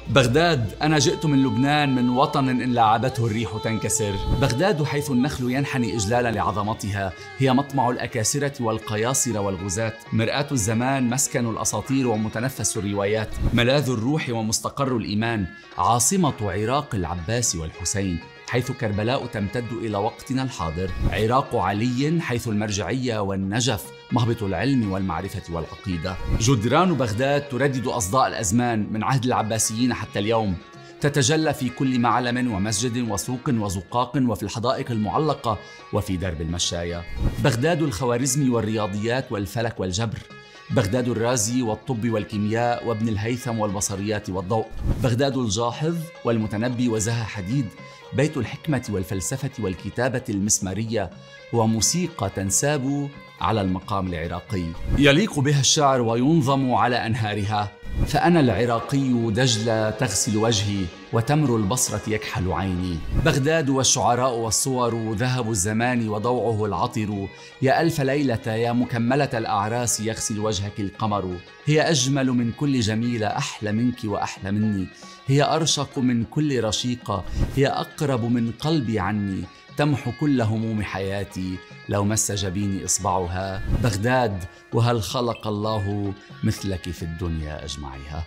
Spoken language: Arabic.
بغداد، أنا جئت من لبنان، من وطن إن لاعبته الريح تنكسر. بغداد حيث النخل ينحني إجلالا لعظمتها، هي مطمع الأكاسرة والقياصرة والغزاة، مرآة الزمان، مسكن الأساطير ومتنفس الروايات، ملاذ الروح ومستقر الإيمان، عاصمة عراق العباس والحسين، حيث كربلاء تمتد إلى وقتنا الحاضر، عراق علي حيث المرجعية والنجف، مهبط العلم والمعرفة والعقيدة. جدران بغداد تردد أصداء الأزمان من عهد العباسيين حتى اليوم، تتجلى في كل معلم ومسجد وسوق وزقاق وفي الحدائق المعلقة وفي درب المشاية. بغداد الخوارزمي والرياضيات والفلك والجبر، بغداد الرازي والطب والكيمياء وابن الهيثم والبصريات والضوء، بغداد الجاحظ والمتنبي وزها حديد، بيت الحكمة والفلسفة والكتابة المسمارية وموسيقى تنساب على المقام العراقي، يليق بها الشعر وينظم على أنهارها. فأنا العراقي دجلة تغسل وجهي وتمر البصرة يكحل عيني. بغداد والشعراء والصور، ذهب الزمان وضوعه العطر، يا ألف ليلة يا مكملة الأعراس يغسل وجهك القمر. هي أجمل من كل جميلة، أحلى منك وأحلى مني، هي أرشق من كل رشيقة، هي أقرب من قلبي عني، تمحو كل هموم حياتي لو مس جبيني إصبعها. بغداد، وهل خلق الله مثلك في الدنيا أجمعها.